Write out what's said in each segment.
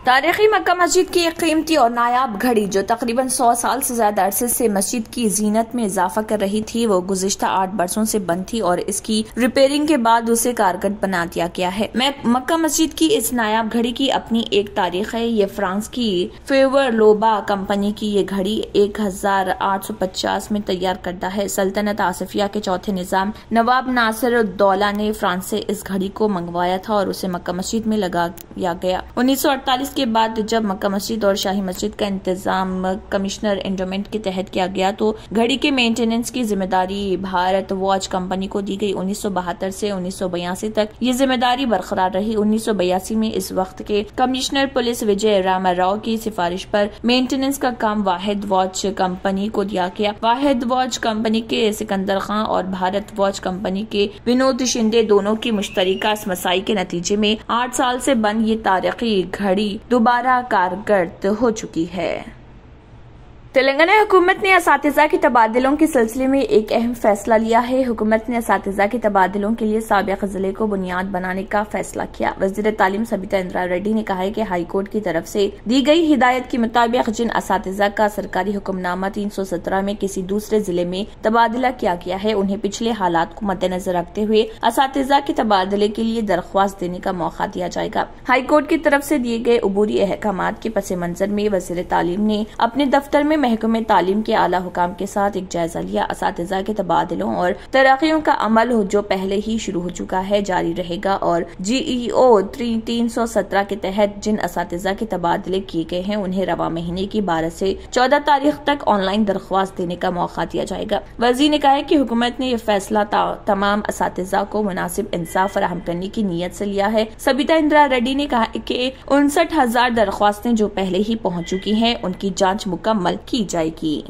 तारीखी मक्का मस्जिद की एक कीमती और नायाब घड़ी जो तकरीबन 100 साल से ज्यादा अरसे से मस्जिद की जीनत में इजाफा कर रही थी, वो गुज़िश्ता 8 बरसों से बंद थी और इसकी रिपेयरिंग के बाद उसे कारगर बना दिया गया है। मक्का मस्जिद की इस नायाब घड़ी की अपनी एक तारीख है। ये फ्रांस की फेवर लोबा कंपनी की ये घड़ी 1850 में तैयार करदा है। सल्तनत आसिफिया के चौथे निजाम नवाब नासिरुद्दौला ने फ्रांस से इस घड़ी को मंगवाया था और उसे मक्का मस्जिद में लगाया गया। 1948 के बाद जब मक्का मस्जिद और शाही मस्जिद का इंतजाम कमिश्नर एंडोमेंट के तहत किया गया तो घड़ी के मेंटेनेंस की जिम्मेदारी भारत वॉच कंपनी को दी गई। 1972 से 1982 तक ये जिम्मेदारी बरकरार रही। 1982 में इस वक्त के कमिश्नर पुलिस विजय रामाराव की सिफारिश पर मेंटेनेंस का काम वाहिद वॉच कंपनी को दिया गया। वाहिद वॉच कंपनी के सिकंदर खान और भारत वॉच कंपनी के विनोद शिंदे दोनों की मुश्तरका मसाई के नतीजे में 8 साल से बंद ये तारीखी घड़ी दोबारा कारगर हो चुकी है। तेलंगाना हुकूमत ने असातिज़ा के तबादलों के सिलसिले में एक अहम फैसला लिया है। हुकूमत ने असातिज़ा के तबादलों के लिए साबिक़ जिले को बुनियाद बनाने का फैसला किया। वज़ीर तालीम सबिता इंदिरा रेड्डी ने कहा है कि हाई कोर्ट की तरफ से दी गई हिदायत के मुताबिक जिन असातिज़ा का सरकारी हुक्मनामा 317 में किसी दूसरे जिले में तबादला किया गया है, उन्हें पिछले हालात को मद्देनजर रखते हुए असातिज़ा के तबादले के लिए दरख्वास्त देने का मौका दिया जाएगा। हाई कोर्ट की तरफ से दिए गए अबूरी अहकामात के पस मंजर में वज़ीर तालीम ने अपने दफ्तर में महकमे तालीम के आला हुकाम के साथ एक जायजा लिया। असातिज़ा के तबादलों और तरक्कियों का अमल जो पहले ही शुरू हो चुका है जारी रहेगा और GEO 317 के तहत जिन असातिज़ा के तबादले किए गए हैं उन्हें रवा महीने की 12 से 14 तारीख तक ऑनलाइन दरख्वास्त देने का मौका दिया जाएगा। वज़ीर ने कहा है कि हुकूमत ने यह फैसला तमाम असातिज़ा को मुनासिब इंसाफ फराहम करने की नीयत से लिया है। सबिता इंदिरा रेड्डी ने कहा कि 59,000 दरख्वास्तें जो पहले ही पहुंच चुकी हैं उनकी जांच मुकम्मल की जाएगी।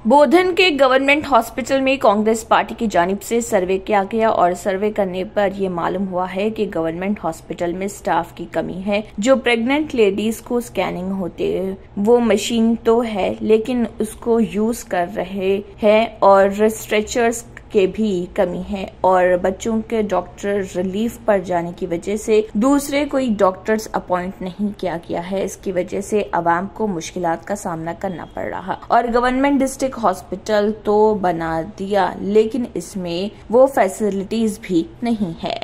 बोधन के गवर्नमेंट हॉस्पिटल में कांग्रेस पार्टी की जानिब से सर्वे किया गया और सर्वे करने पर यह मालूम हुआ है कि गवर्नमेंट हॉस्पिटल में स्टाफ की कमी है। जो प्रेग्नेंट लेडीज को स्कैनिंग होते वो मशीन तो है लेकिन उसको यूज कर रहे हैं और स्ट्रेचर्स के भी कमी है और बच्चों के डॉक्टर रिलीफ पर जाने की वजह से दूसरे कोई डॉक्टर्स अपॉइंट नहीं किया गया है। इसकी वजह से आवाम को मुश्किलात का सामना करना पड़ रहा और गवर्नमेंट डिस्ट्रिक्ट हॉस्पिटल तो बना दिया लेकिन इसमें वो फैसिलिटीज भी नहीं है।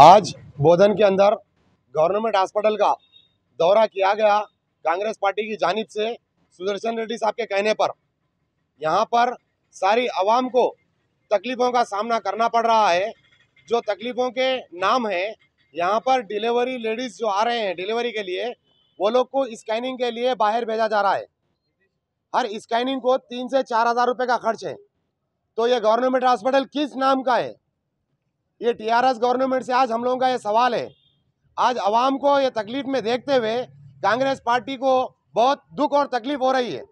आज बोधन के अंदर गवर्नमेंट हॉस्पिटल का दौरा किया गया कांग्रेस पार्टी की जानिब से। सुदर्शन रेड्डी साहब के कहने पर यहाँ पर सारी आवाम को तकलीफ़ों का सामना करना पड़ रहा है। जो तकलीफ़ों के नाम हैं, यहाँ पर डिलीवरी लेडीज़ जो आ रहे हैं डिलीवरी के लिए, वो लोग को स्कैनिंग के लिए बाहर भेजा जा रहा है। हर स्कैनिंग को 3 से 4 हज़ार रुपये का खर्च है। तो ये गवर्नमेंट हॉस्पिटल किस नाम का है? ये TRS गवर्नमेंट से आज हम लोगों का ये सवाल है। आज आवाम को ये तकलीफ़ में देखते हुए कांग्रेस पार्टी को बहुत दुख और तकलीफ़ हो रही है।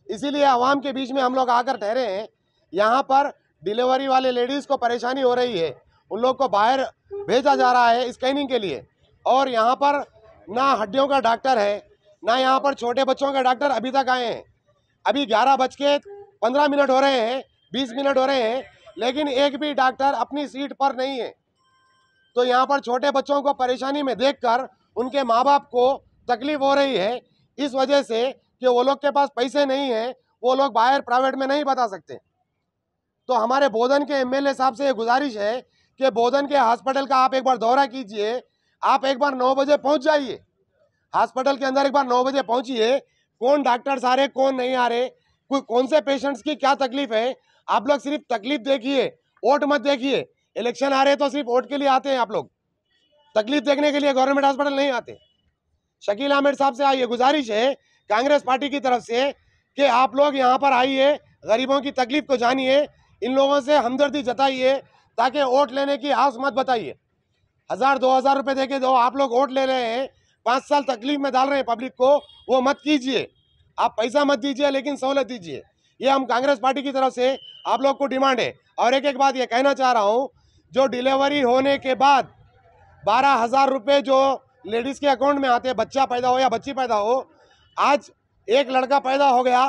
इसीलिए आवाम के बीच में हम लोग आकर ठहरे हैं। यहाँ पर डिलीवरी वाले लेडीज़ को परेशानी हो रही है, उन लोग को बाहर भेजा जा रहा है स्कैनिंग के लिए और यहाँ पर ना हड्डियों का डॉक्टर है ना यहाँ पर छोटे बच्चों का डॉक्टर अभी तक आए हैं। अभी 11:15 हो रहे हैं, 20 मिनट हो रहे हैं, लेकिन एक भी डॉक्टर अपनी सीट पर नहीं है। तो यहाँ पर छोटे बच्चों को परेशानी में देखकर उनके माँ बाप को तकलीफ हो रही है। इस वजह से कि वो लोग के पास पैसे नहीं है, वो लोग बाहर प्राइवेट में नहीं बता सकते। तो हमारे बोधन के MLA साहब से ये गुजारिश है कि बोधन के हॉस्पिटल का आप एक बार दौरा कीजिए। आप एक बार 9 बजे पहुंच जाइए हॉस्पिटल के अंदर, एक बार 9 बजे पहुंचिए। कौन डॉक्टर्स आ रहे, कौन नहीं आ रहे, कौन से पेशेंट्स की क्या तकलीफ है, आप लोग सिर्फ तकलीफ देखिए, वोट मत देखिए। इलेक्शन आ रहे तो सिर्फ वोट के लिए आते हैं आप लोग, तकलीफ देखने के लिए गवर्नमेंट हॉस्पिटल नहीं आते। शकील अहमद साहब से ये गुजारिश है कांग्रेस पार्टी की तरफ से कि आप लोग यहाँ पर आइए, गरीबों की तकलीफ को जानिए, इन लोगों से हमदर्दी जताइए ताकि वोट लेने की आस मत बताइए। 1,000-2,000 रुपये देके दो आप लोग वोट ले रहे हैं, 5 साल तकलीफ में डाल रहे हैं पब्लिक को, वो मत कीजिए। आप पैसा मत दीजिए लेकिन सहूलत दीजिए। ये हम कांग्रेस पार्टी की तरफ से आप लोग को डिमांड है। और एक बात ये कहना चाह रहा हूँ, जो डिलीवरी होने के बाद 12,000 रुपये जो लेडीज़ के अकाउंट में आते हैं, बच्चा पैदा हो या बच्ची पैदा हो, आज एक लड़का पैदा हो गया,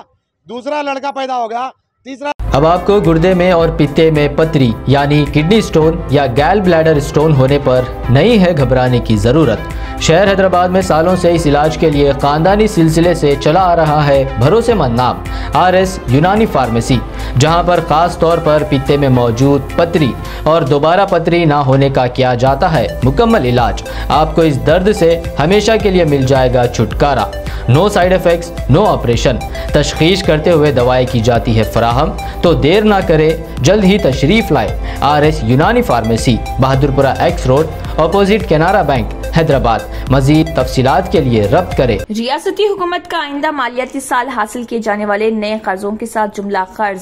दूसरा लड़का पैदा हो गया, तीसरा अब आपको गुर्दे में और पित्ते में पथरी यानी किडनी स्टोन या गैल ब्लैडर स्टोन होने पर नहीं है घबराने की जरूरत। शहर हैदराबाद में सालों से इस इलाज के लिए खानदानी सिलसिले से चला आ रहा है भरोसेमंद नाम RS यूनानी फार्मेसी, जहां पर खास तौर पर पित्ते में मौजूद पथरी और दोबारा पथरी ना होने का किया जाता है मुकम्मल इलाज। आपको इस दर्द से हमेशा के लिए मिल जाएगा छुटकारा। No side effects, no operation. तशखीस करते हुए दवाएं की जाती है फराहम, तो देर ना करें, जल्द ही तशरीफ लाए। RS Unani pharmacy, Bahadurpura X road, opposite Canara bank, Hyderabad. मजीद तफसीलात के लिए रब्त करें। रियासती हुकूमत का आइंदा मालियाती साल हासिल किए जाने वाले नए कर्जों के साथ जुमला कर्ज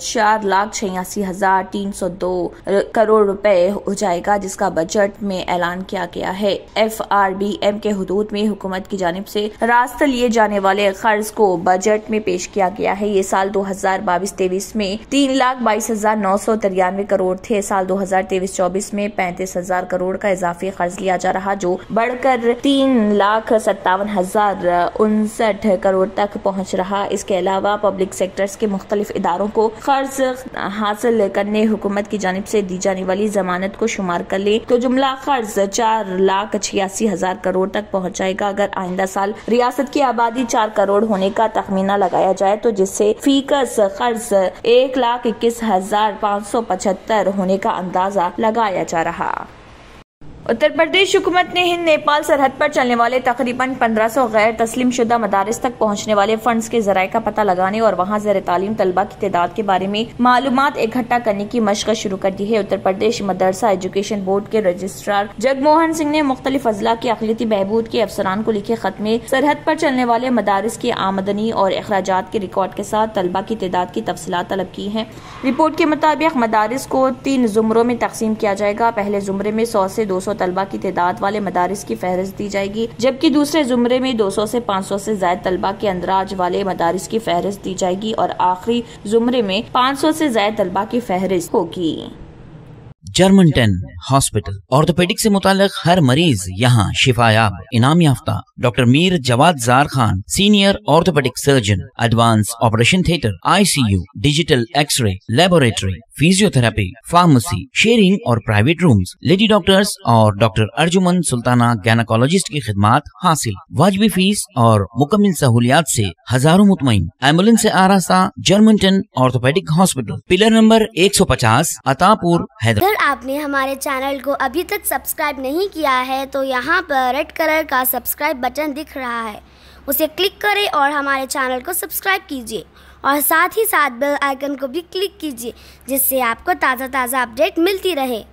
4,86,302 करोड़ रुपए हो जाएगा, जिसका बजट में ऐलान किया गया है। FRBM के हुदूद में हुकूमत की जानिब से रास्त लिए जाने वाले कर्ज को बजट में पेश किया गया है। ये साल 2022-23 में 3,22,993 करोड़ थे। साल 2023-24 में 35,000 करोड़ का इजाफी कर्ज लिया जा रहा, जो बढ़कर 3,57,059 करोड़ तक पहुंच रहा। इसके अलावा पब्लिक सेक्टर्स के मुख्तलिफ इदारों को कर्ज हासिल करने हुकूमत की जानिब से दी जाने वाली जमानत को शुमार कर ले तो जुमला कर्ज 4,86,000 करोड़ तक पहुंच जाएगा। अगर आइंदा साल रियासत की आबादी 4 करोड़ होने का तखमीना लगाया जाए तो जिससे फीकस कर्ज 1,21,575 होने का अंदाजा लगाया जा रहा। उत्तर प्रदेश हुकूमत ने हिंद नेपाल सरहद पर चलने वाले तकरीबन 1500 गैर तस्लीम शुदा मदारिस तक पहुंचने वाले फंड्स के जराये का पता लगाने और वहां ज़ेर तालीम तलबा की तादाद के बारे में मालूमात इकट्ठा करने की मशक़ शुरू कर दी है। उत्तर प्रदेश मदरसा एजुकेशन बोर्ड के रजिस्ट्रार जगमोहन सिंह ने मुख्तलिफ अजला की अक़लियती बहबूद के अफसरान को लिखे खत में सरहद पर चलने वाले मदारिस की आमदनी और अखराजात के रिकॉर्ड के साथ तलबा की तादाद की तफसीलात तलब की है। रिपोर्ट के मुताबिक मदारिस को 3 ज़ुमरों में तकसीम किया जाएगा। पहले ज़ुमरे में 100 से 200 तलबा की तादाद वाले मदारिस की फहरिस्त दी जाएगी, जबकि दूसरे जुमरे में 200 से 500 से ज्यादा तलबा के अंदराज वाले मदारिस की फहरिस्त दी जाएगी और आखिरी जुमरे में 500 से ज्यादा तलबा की फहरिस्त होगी। जर्मनटन हॉस्पिटल, ऑर्थोपेडिक से मुताल्लिक हर मरीज यहाँ शिफायाब। इनाम याफ्ता doctor Mir Jawad Zar Khan, senior orthopaedic surgeon, advance operation theatre, ICU, digital X ray, laboratory, physiotherapy, pharmacy, sharing और प्राइवेट रूम्स, लेडी डॉक्टर्स और डॉक्टर अर्जुमन सुल्ताना गायनेकोलॉजिस्ट की खिदमात हासिल। वाजिबी फीस और मुकम्मल सहूलियात से हजारों मुतमईन। एम्बुलेंस से आरास्ता Germanton orthopaedic hospital, pillar number 150, Attapur, Hyderabad. अगर आपने हमारे चैनल को अभी तक सब्सक्राइब नहीं किया है तो यहाँ पर रेड कलर का सब्सक्राइब बटन दिख रहा है, उसे क्लिक करें और हमारे चैनल को सब्सक्राइब कीजिए और साथ ही साथ बेल आइकन को भी क्लिक कीजिए, जिससे आपको ताज़ा अपडेट मिलती रहे।